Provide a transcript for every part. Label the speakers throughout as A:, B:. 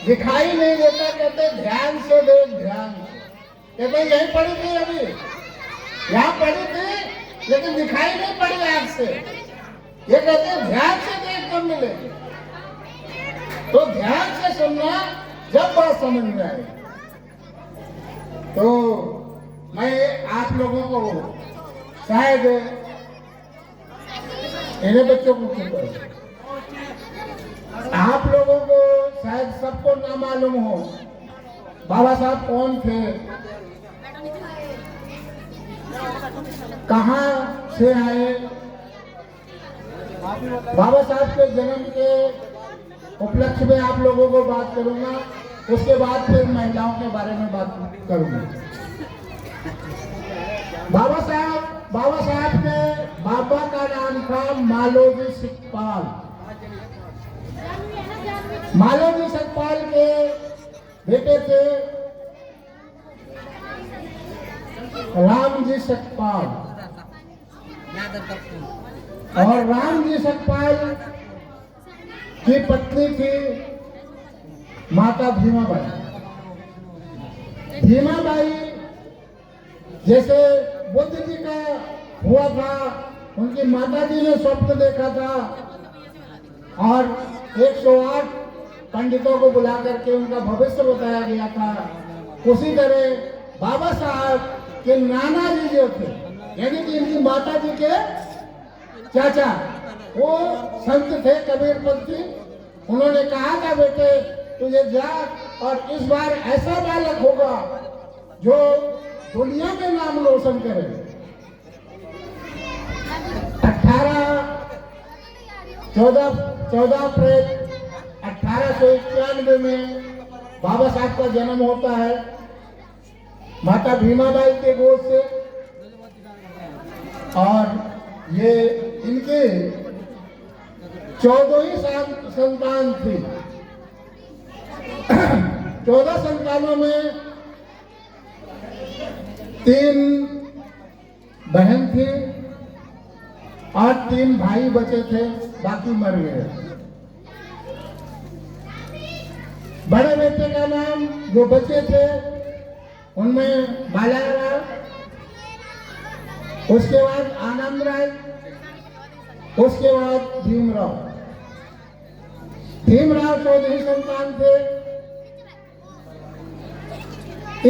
A: दिखाई नहीं देता, कहते ध्यान से देख, ध्यान से। कहते यही पड़ी थी, अभी यहाँ पड़ी थी लेकिन दिखाई नहीं पड़ी आंख से। ये कहते ध्यान से देख कर मिलेगी। तो ध्यान से सुनना जब बात समझ में आए। तो मैं आप लोगों को शायद इन्हें बच्चों को आप लोगों को शायद सबको ना मालूम हो बाबा साहब कौन थे, कहाँ से आए। बाबा साहब के जन्म के उपलक्ष्य में आप लोगों को बात करूंगा, उसके बाद फिर महिलाओं के बारे में बात करूंगा। बाबा साहब के बाबा का नाम था मालोजी सकपाल। मालोजी सकपाल के बेटे थे रामजी सकपाल, और रामजी सकपाल की पत्नी थी माता भीमाबाई। भीमाबाई जैसे बुद्ध जी का हुआ था, उनकी माता जी ने स्वप्न देखा था और 108 पंडितों को बुला करके उनका भविष्य बताया गया था। उसी तरह बाबा साहब के नाना जी जो थे, यानी कि इनकी माता जी के चाचा, वो संत थे कबीरपंथी। उन्होंने कहा था बेटे तुझे जा और इस बार ऐसा बालक होगा जो दुनिया में नाम रोशन करे। 14 अप्रैल 1891 में बाबा साहब का जन्म होता है माता भीमाबाई के गोद से, और ये इनके 14 संतान थी। 14 संतानों में 3 बहन थी और 3 भाई बचे थे, बाकी मर गए। बड़े बेटे का नाम जो बचे थे उनमें बालाराव, उसके बाद आनंद राय, उसके बाद भीमराव। भीमराव 14 संतान थे,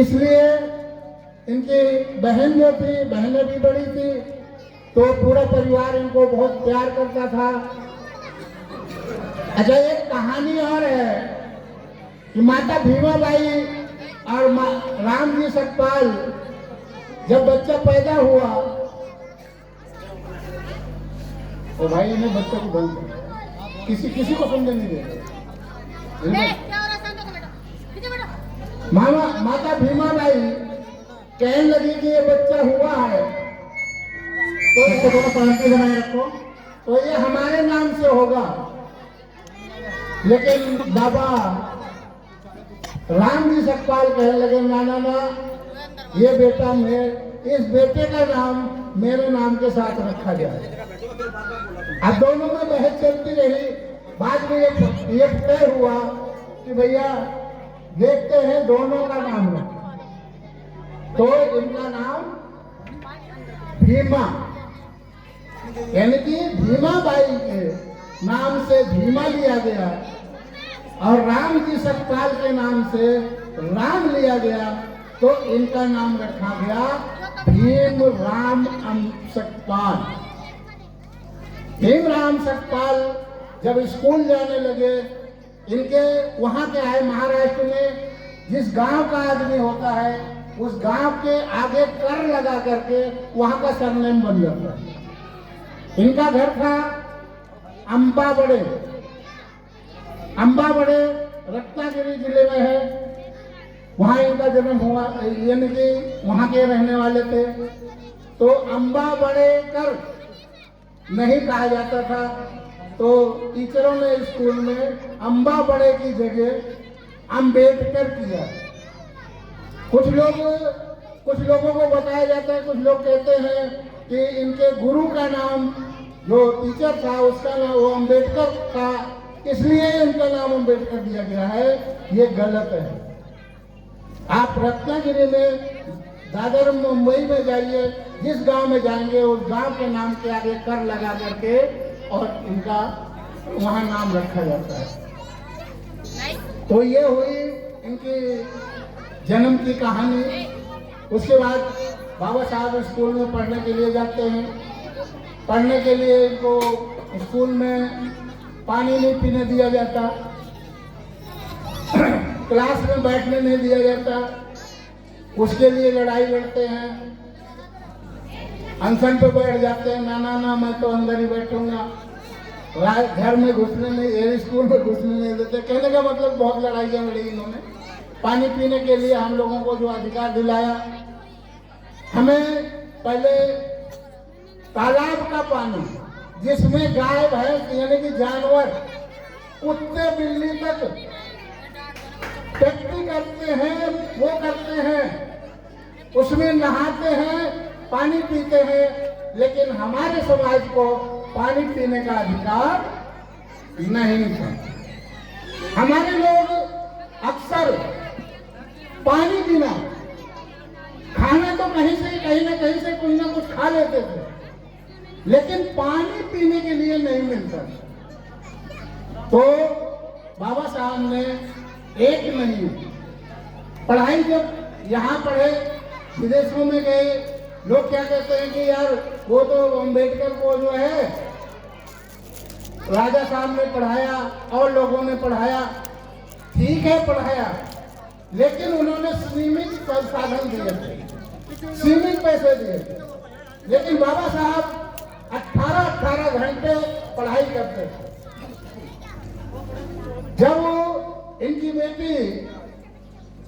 A: इसलिए इनकी बहन जो थी, बहनें भी बड़ी थी, तो पूरा परिवार इनको बहुत प्यार करता था। अच्छा, एक कहानी और है कि माता भीमाबाई और रामजी सकपाल जब बच्चा पैदा हुआ, तो भाई इन्हें बच्चों को बंद कर, किसी को समझ नहीं दे। माता भीमाबाई कहने लगी कि ये बच्चा हुआ है तो इसको थोड़ा शांति बनाए रखो, तो ये हमारे नाम से होगा। लेकिन बाबा रामजी सकपाल कहने लगे ना ना ना, ये बेटा इस बेटे का नाम मेरे नाम के साथ रखा जाए। अब दोनों में बहस चलती रही। बाद में ये तय हुआ कि भैया देखते हैं दोनों का नाम रखा, तो इनका नाम भीमा, यानी कि भीमाबाई के नाम से भीमा लिया गया और रामजी सकपाल के नाम से राम लिया गया, तो इनका नाम रखा गया भीम राम सकपाल। भीम राम सकपाल जब स्कूल जाने लगे, इनके वहां के आए महाराष्ट्र में, जिस गांव का आदमी होता है उस गांव के आगे कर लगा करके वहां का सरनेम बन जाता है। इनका घर था अंबाबड़े। अंबाबड़े रत्नागिरी जिले में है, वहां इनका जन्म हुआ, यानी कि वहां के रहने वाले थे। तो अंबाबड़े कर नहीं कहा जाता था, तो टीचरों ने स्कूल में अंबाबड़े की जगह अम्बेडकर किया। कुछ लोगों को बताया जाता है, कुछ लोग कहते हैं कि इनके गुरु का नाम जो टीचर था उसका नाम वो अम्बेडकर था, इसलिए इनका नाम अम्बेडकर दिया गया है। ये गलत है। आप रत्नागिरी में, दादर, मुंबई में जाइए, जिस गांव में जाएंगे उस गांव के नाम के आगे कर लगा करके और इनका वहां नाम रखा जाता है। तो ये हुई इनकी जन्म की कहानी। उसके बाद बाबा साहब स्कूल में पढ़ने के लिए जाते हैं। पढ़ने के लिए इनको स्कूल में पानी नहीं पीने दिया जाता, क्लास में बैठने नहीं दिया जाता। उसके लिए लड़ाई लड़ते हैं, अनशन पे बैठ जाते हैं। ना मैं तो अंदर ही बैठूंगा, घर में घुसने नहीं, स्कूल में घुसने नहीं देते। कहने का मतलब बहुत लड़ाइयाँ लड़ी इन्होंने। पानी पीने के लिए हम लोगों को जो अधिकार दिलाया, हमें पहले तालाब का पानी, जिसमें गाय भैंस यानी कि जानवर, कुत्ते बिल्ली तक टट्टी करते हैं, वो करते हैं, उसमें नहाते हैं, पानी पीते हैं। लेकिन हमारे समाज को पानी पीने का अधिकार नहीं था। हमारे लोग अक्सर पानी बिना, खाना तो कहीं ना कहीं से कोई ना कुछ खा लेते थे, लेकिन पानी पीने के लिए नहीं मिलता। तो बाबा साहब ने एक नहीं, पढ़ाई जब यहाँ पढ़े, विदेशों में गए, लोग क्या कहते हैं कि यार वो तो अम्बेडकर को जो है राजा साहब ने पढ़ाया और लोगों ने पढ़ाया। ठीक है, पढ़ाया, लेकिन उन्होंने सीमित संसाधन दिए थे, सीमित पैसे दिए थे। लेकिन बाबा साहब 18 घंटे पढ़ाई करते थे। जब इनकी बेटी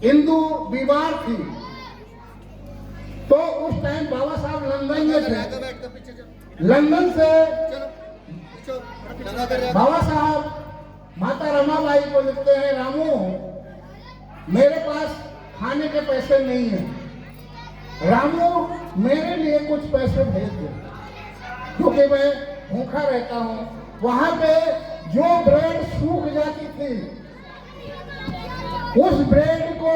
A: इंदु बीमार थी, तो उस टाइम बाबा साहब लंदन में थे। लंदन से बाबा साहब माता रमाबाई को लिखते हैं, रामू मेरे पास खाने के पैसे नहीं है, रामू मेरे लिए कुछ पैसे भेज दो, क्योंकि मैं भूखा रहता हूँ। वहां पे जो ब्रेड सूख जाती थी, उस ब्रेड को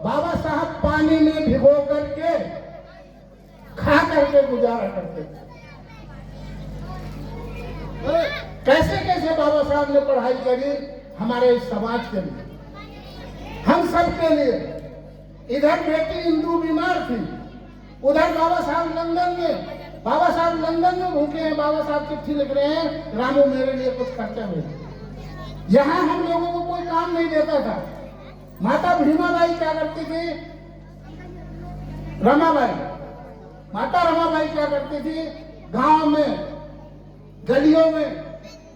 A: बाबा साहब पानी में भिगो करके खा करके गुजारा करते थे। कैसे कैसे बाबा साहब ने पढ़ाई करी हमारे इस समाज के लिए, हम सब के लिए। इधर बेटी इंदु बीमार थी, उधर बाबा साहब लंदन में, बाबा साहब लंदन में भूखे हैं। बाबा साहब चिट्ठी लिख रहे हैं, रामू मेरे लिए कुछ खर्चा हुए। यहाँ हम लोगों को कोई काम नहीं देता था। माता भीमाबाई क्या करती थी, माता रमाबाई क्या करती थी, गांव में गलियों में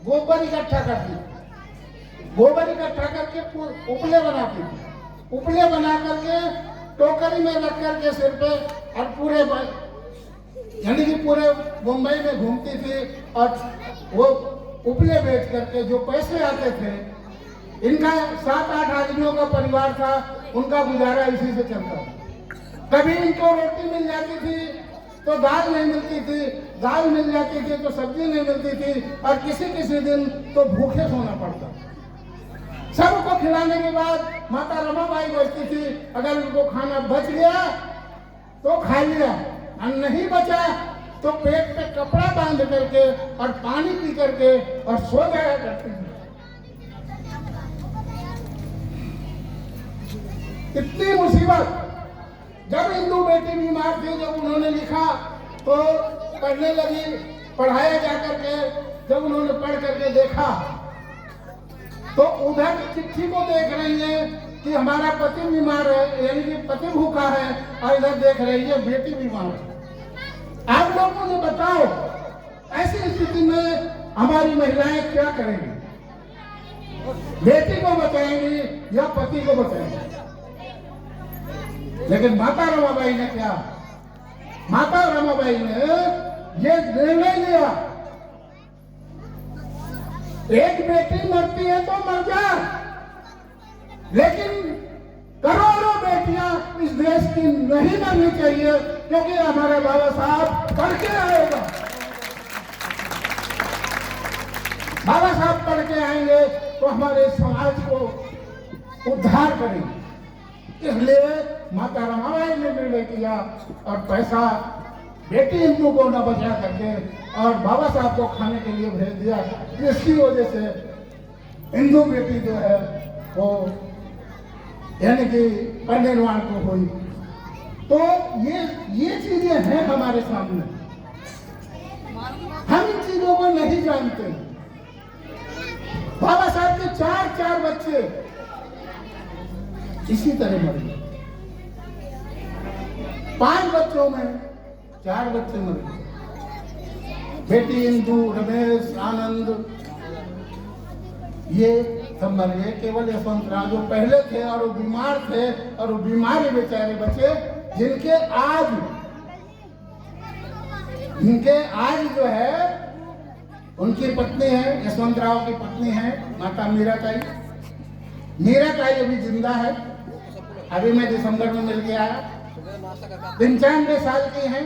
A: गोबर इकट्ठा करती थी, गोबर इकट्ठा करके उपले बनाती थी। उपले बना करके टोकरी में रख करके सिर पे, और पूरे यानी कि पूरे मुंबई में घूमती थी, और वो उपले बेच करके जो पैसे आते थे, इनका 7-8 आदमियों का परिवार था, उनका गुजारा इसी से चलता था। कभी इनको रोटी मिल जाती थी तो दाल नहीं मिलती थी, दाल मिल जाती थी तो सब्जी नहीं मिलती थी, और किसी दिन तो भूखे सोना पड़ता। सबको खिलाने के बाद माता रमाबाई बचती थी, अगर उनको खाना बच गया तो खा लिया, और नहीं बचा तो पेट पे कपड़ा बांध करके और पानी पी करके और सो जाया करती थी। इतनी मुसीबत। जब इंदु बेटी बीमार थी, जब उन्होंने लिखा तो पढ़ने लगी, पढ़ाया जा करके, जब उन्होंने पढ़ करके देखा तो उधर चिट्ठी को देख रही है कि हमारा पति बीमार है, यानी कि पति भूखा है, और इधर देख रही है बेटी बीमार है। आप लोग मुझे बताओ, ऐसी स्थिति में हमारी महिलाएं क्या करेंगी? बेटी को बचाएंगी या पति को बचाएंगी? लेकिन माता रमाबाई ने क्या, माता रमाबाई ने ये निर्णय लिया, एक बेटी मरती है तो मर जा, लेकिन करोड़ों बेटियां इस देश की नहीं मरनी चाहिए, क्योंकि हमारे बाबा साहब पढ़ के आएगा। बाबा साहब करके आएंगे तो हमारे समाज को उद्धार करेंगे। इसलिए माता रमाबाई ने निर्णय किया और पैसा बेटी हिंदू को न बचा करके और बाबा साहब को खाने के लिए भेज दिया। इसकी वजह से हिंदू बेटी जो है वो यानी कि परिनिर्वाण को हुई। तो ये चीजें हैं हमारे सामने, हम इन चीजों को नहीं जानते। बाबा साहब के चार बच्चे इसी तरह मर गए। 5 बच्चों में 4 बच्चे मर गए। बेटी इंदु, रमेश, आनंद, ये सब मर गए। केवल यशवंतराव जो पहले थे और वो बीमार थे और वो बीमारी बेचारे बचे, जिनके आज जो है उनकी पत्नी है, यशवंतराव की पत्नी है माता मीराबाई। मीराबाई अभी जिंदा है। अभी मैं दिसंबर में मिल के आया। 95 साल की हैं,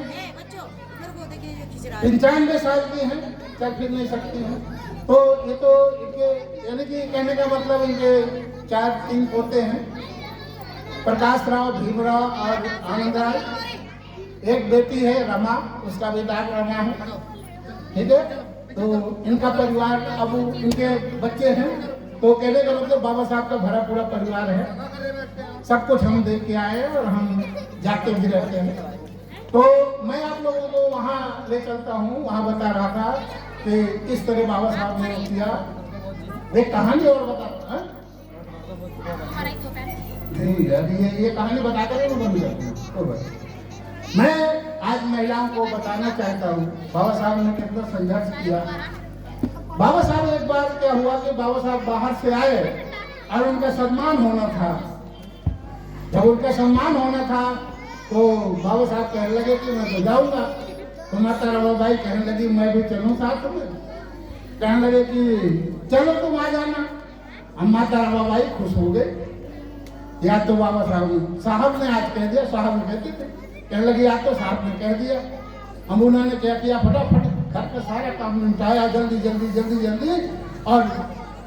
A: 95 साल की हैं, चल फिर नहीं सकती हैं। तो ये तो इनके यानी कि कहने का मतलब इनके 3 पोते हैं, प्रकाश राव, भीमराव और आनंद राय। एक बेटी है रमा, उसका भी नाम रमा है। ठीक है, तो इनका परिवार अब इनके बच्चे हैं। तो कहने का मतलब बाबा साहब का भरा पूरा परिवार है। सब कुछ हम देख के आए और हम जाते भी रहते हैं। तो मैं आप लोगों को वहाँ ले चलता हूँ। वहाँ बता रहा था कि किस तरह बाबा साहब ने किया। एक कहानी और बता, ये कहानी बताकर ही बंद कर। मैं आज महिलाओं को बताना चाहता हूँ बाबा साहब ने कितना संघर्ष किया। बाबा साहब एक बार क्या हुआ कि बाबा साहब बाहर से आए और उनका सम्मान होना था। जब उनका सम्मान होना था तो बाबा साहब कहने लगे कि मैं तो जाऊंगा। तो माता रमाबाई कहने लगी मैं भी चलूं साथ में। कहने लगे कि चलो तुम आ जाना। हम माता रमाबाई खुश हो गए। या तो बाबा साहब ने आज कह दिया, साहब कहते थे, कहने लगी या तो साहब ने कह दिया। हम उन्होंने क्या किया, फटाफट घर का सारा काम निपटाया जल्दी और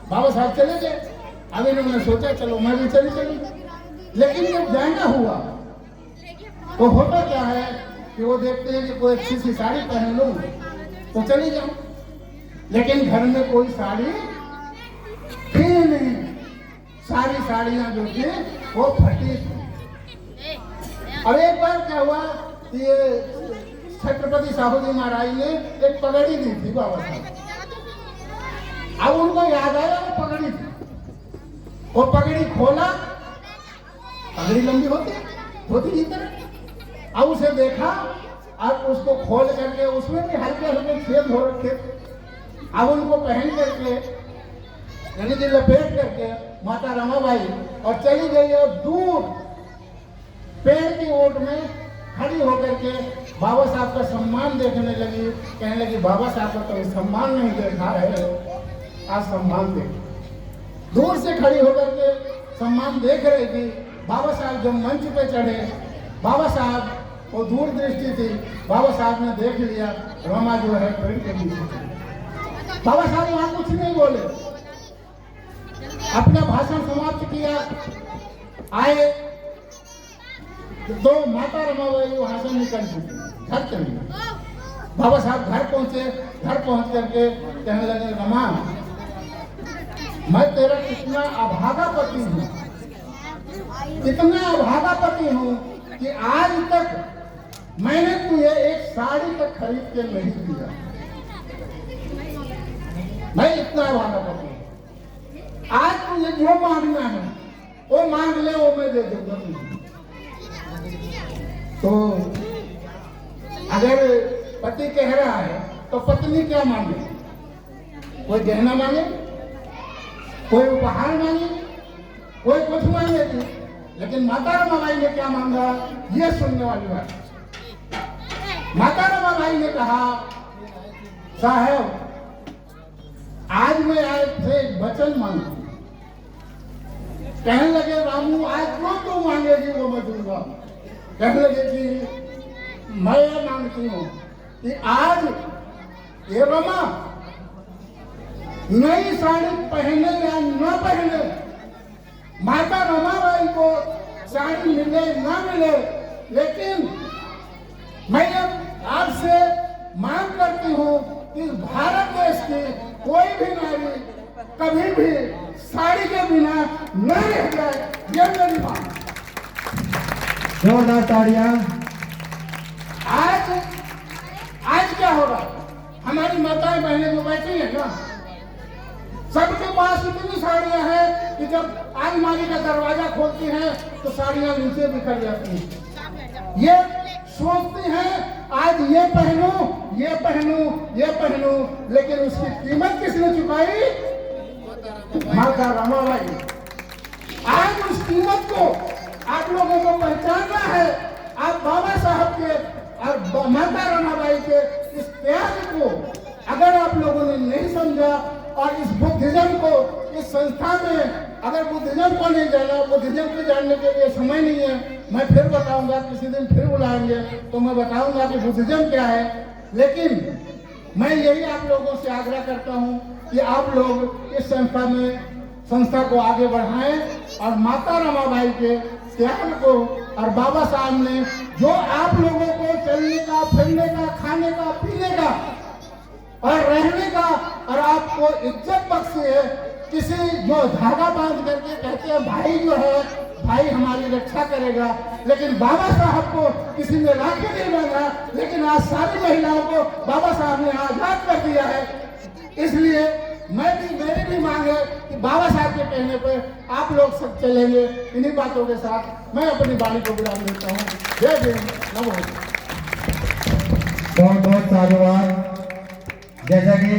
A: बाबा साहब चले गए। अब इन्होंने सोचा चलो मैं भी चली। लेकिन जब जाना हुआ तो होता क्या है कि वो देखते हैं कि कोई अच्छी सी साड़ी पहन लूं तो चली जाऊं। लेकिन घर में कोई साड़ी थी नहीं। सारी साड़ियां जो थी वो फटी थी। और एक बार क्या हुआ कि ये छत्रपति साहूजी महाराज ने एक पगड़ी दी थी बाबा साहब। अब उनको याद आया वो पगड़ी थी। वो पगड़ी खोला, पगड़ी लंबी होती की तरह। अब उसे देखा और उसको खोल करके उसमें भी हल्के छेद हो रखे। अब उनको पहन करके यानी कि लपेट करके माता रमाबाई और चली गई और दूर पेड़ की ओट में खड़ी होकर के बाबा साहब का सम्मान देखने लगी। कहने लगी बाबा साहब का कभी सम्मान नहीं देखा है, आज सम्मान देख। दूर से खड़ी होकर के सम्मान देख रही थी। बाबा साहब जब मंच पे चढ़े, बाबा साहब वो दूर दृष्टि थी। बाबा साहब ने देख लिया रमा जो है पेड़ के नीचे। बाबा साहब वहां कुछ नहीं बोले, अपना भाषण समाप्त किया। आए तो माता रमाबाई वहां से निकल चुकी, घर चली। बाबा साहब घर पहुंचे। घर पहुंच करके कहने लगे रमा मैं तेरा कितना अभागा पति हूँ, कितना अभागा पति हूँ कि आज तक मैंने तुझे एक साड़ी तक खरीद के नहीं दिया। मैं इतना अभागा पति हूँ। आज तुझे जो मांगना है वो मांग ले, वो मैं दे दूंगा तुझे। तो अगर पति कह रहा है तो पत्नी क्या मांगे? कोई गहना मांगे, कोई उपहार मांगे, कोई कुछ मांगेगी। लेकिन माता रमाबाई ने क्या मांगा, ये सुनने वाली बात। माता रमाबाई ने कहा साहब आज मैं आपसे एक वचन मांगू। कहने लगे रामू आज जो तू मांगेगी वो मैं दूंगा। कहने लगे कि मैं ये मांगती हूँ कि आज ये रमा नई साड़ी पहने या न पहने, माता रमाबाई को साड़ी मिले ना मिले, लेकिन मैं अब आपसे मांग करती हूँ कि भारत देश की कोई भी नारी कभी भी साड़ी के बिना न रह जाए, ये मेरी मांग।
B: जोरदार ताड़ियां।
A: आज क्या होगा, हमारी माताएं बहनें जो बैठी हैं ना, सबके पास इतनी साड़ियां हैं कि जब अलमारी का दरवाजा खोलती हैं तो साड़ियां नीचे बिखर जाती हैं। ये सोचती हैं आज ये पहनूं, ये पहनूं, ये पहनूं, लेकिन उसकी कीमत किसने चुकाई? माता रमाबाई। आज उस कीमत को आप लोगों को पहचानना है। आप बाबा साहब के और माता रमाबाई के इस त्याग को अगर आप लोगों ने नहीं समझा और इस बुद्धिज्म को इस संस्था में अगर बुद्धिज्म को नहीं जाना, बुद्धिज्म को जानने के लिए समय नहीं है, मैं फिर बताऊंगा, किसी दिन फिर बुलाएंगे तो मैं बताऊंगा कि बुद्धिज्म क्या है। लेकिन मैं यही आप लोगों से आग्रह करता हूं कि आप लोग इस संस्था को आगे बढ़ाएं और माता रमाबाई के त्याग को और बाबा साहब ने जो आप लोगों को चलने का, फिरने का, खाने का, पीने का और रहने का और आपको इज्जत बख्शी है, किसी जो धागा बांध करके कहते हैं भाई जो है भाई हमारी रक्षा करेगा, लेकिन बाबा साहब को किसी ने राखी नहीं बांधा, लेकिन आज सारी महिलाओं को बाबा साहब ने आजाद कर दिया है। इसलिए मेरी भी मांग है कि बाबा साहब के कहने पे आप लोग सब चलेंगे। इन्हीं बातों के साथ मैं अपनी वाणी को विराम देता हूँ। जय भीम, नमो।
B: बहुत बहुत साधुवाद। जैसा कि